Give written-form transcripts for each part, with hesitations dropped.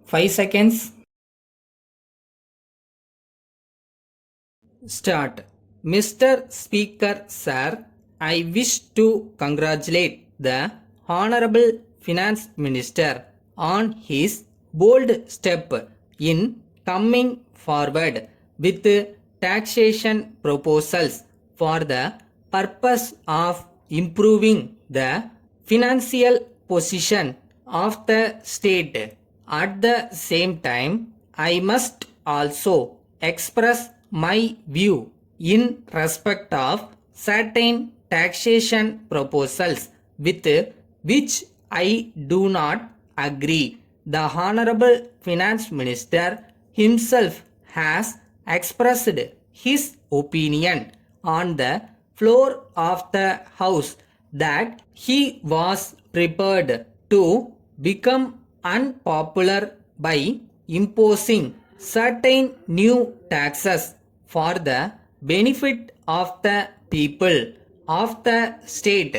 5 seconds. Start. Mr. Speaker, sir, I wish to congratulate the Honorable Finance Minister on his bold step in coming forward with taxation proposals for the purpose of improving the financial position of the state. At the same time, I must also express my view in respect of certain taxation proposals with which I do not agree. The Honorable Finance Minister himself has expressed his opinion on the floor of the House that he was prepared to become unpopular by imposing certain new taxes for the benefit of the people of the state.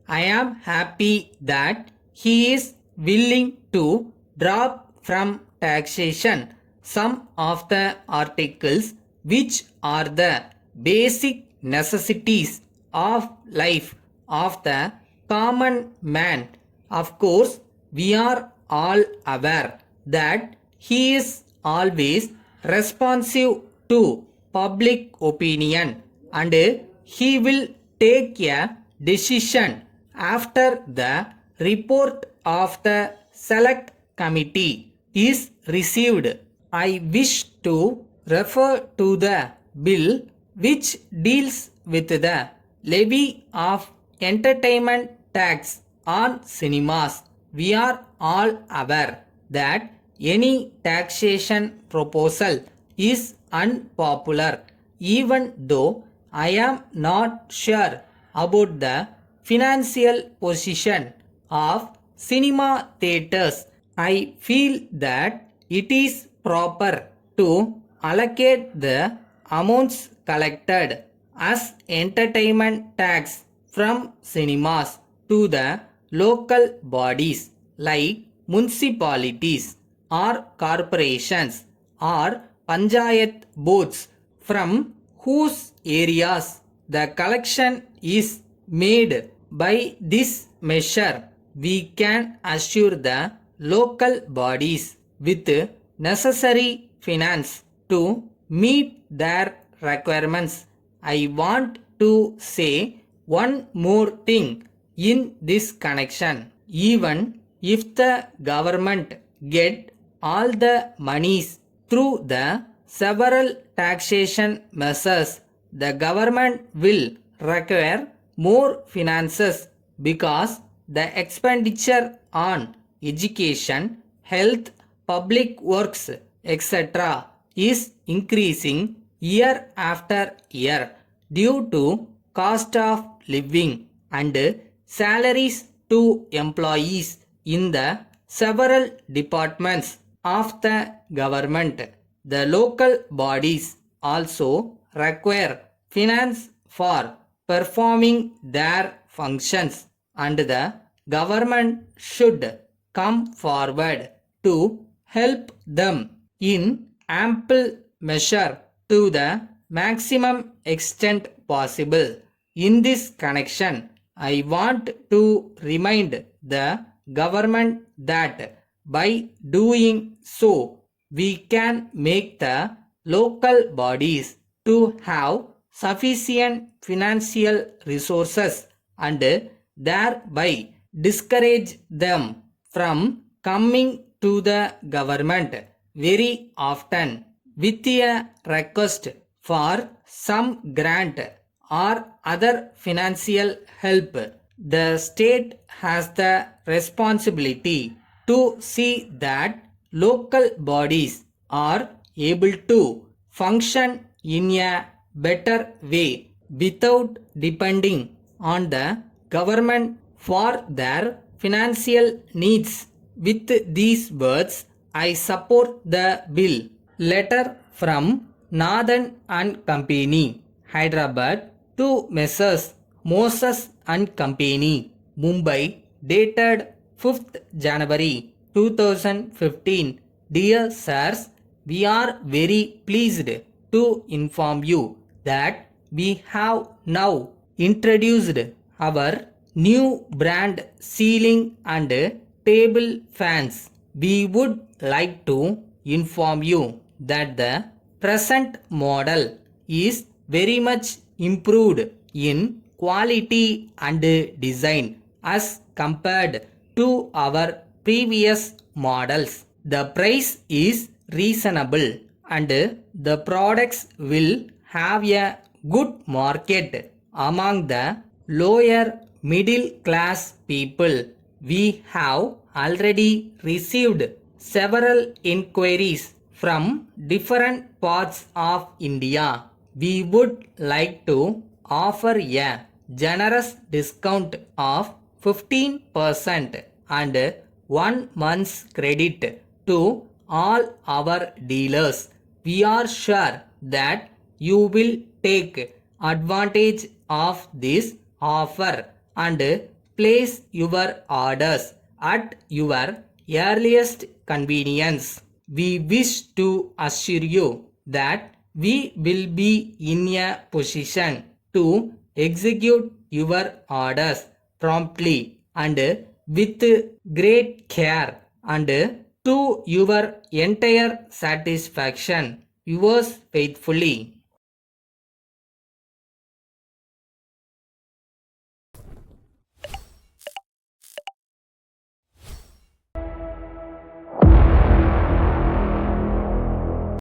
I am happy that he is willing to drop from taxation some of the articles which are the basic necessities of life of the common man. Of course, we are all aware that he is always responsive to public opinion and he will take a decision after the report of the select committee is received. I wish to refer to the bill which deals with the levy of entertainment tax on cinemas. We are all aware that any taxation proposal is unpopular, even though I am not sure about the financial position of cinema theaters. I feel that it is proper to allocate the amounts collected as entertainment tax from cinemas to the local bodies like municipalities or corporations or panchayat boards from whose areas the collection is made. By this measure, we can assure the local bodies with necessary finance to meet their requirements. I want to say one more thing in this connection. Even if the government get all the monies through the several taxation measures, the government will require more finances because the expenditure on education, health, public works, etc. is increasing year after year due to cost of living and salaries to employees in the several departments of the government. The local bodies also require finance for performing their functions and the government should come forward to help them in ample measure to the maximum extent possible. In this connection, I want to remind the government that by doing so, we can make the local bodies to have sufficient financial resources and thereby discourage them from coming to the government very often with a request for some grant or other financial help. The state has the responsibility to see that local bodies are able to function in a better way without depending on the government for their financial needs. With these words, I support the bill. Letter from Nathan and Company, Hyderabad, to Messrs. Moses and Company, Mumbai, dated 5th January 2015. Dear sirs, we are very pleased to inform you that we have now introduced our new brand ceiling and table fans. We would like to inform you that the present model is very much improved in quality and design as compared to our previous models. The price is reasonable and the products will have a good market among the lower middle class people. We have already received several inquiries from different parts of India. We would like to offer a generous discount of 15% and 1 month's credit to all our dealers. We are sure that you will take advantage of this offer and place your orders at your earliest convenience. We wish to assure you that we will be in a position to execute your orders promptly and with great care and to your entire satisfaction. Yours faithfully,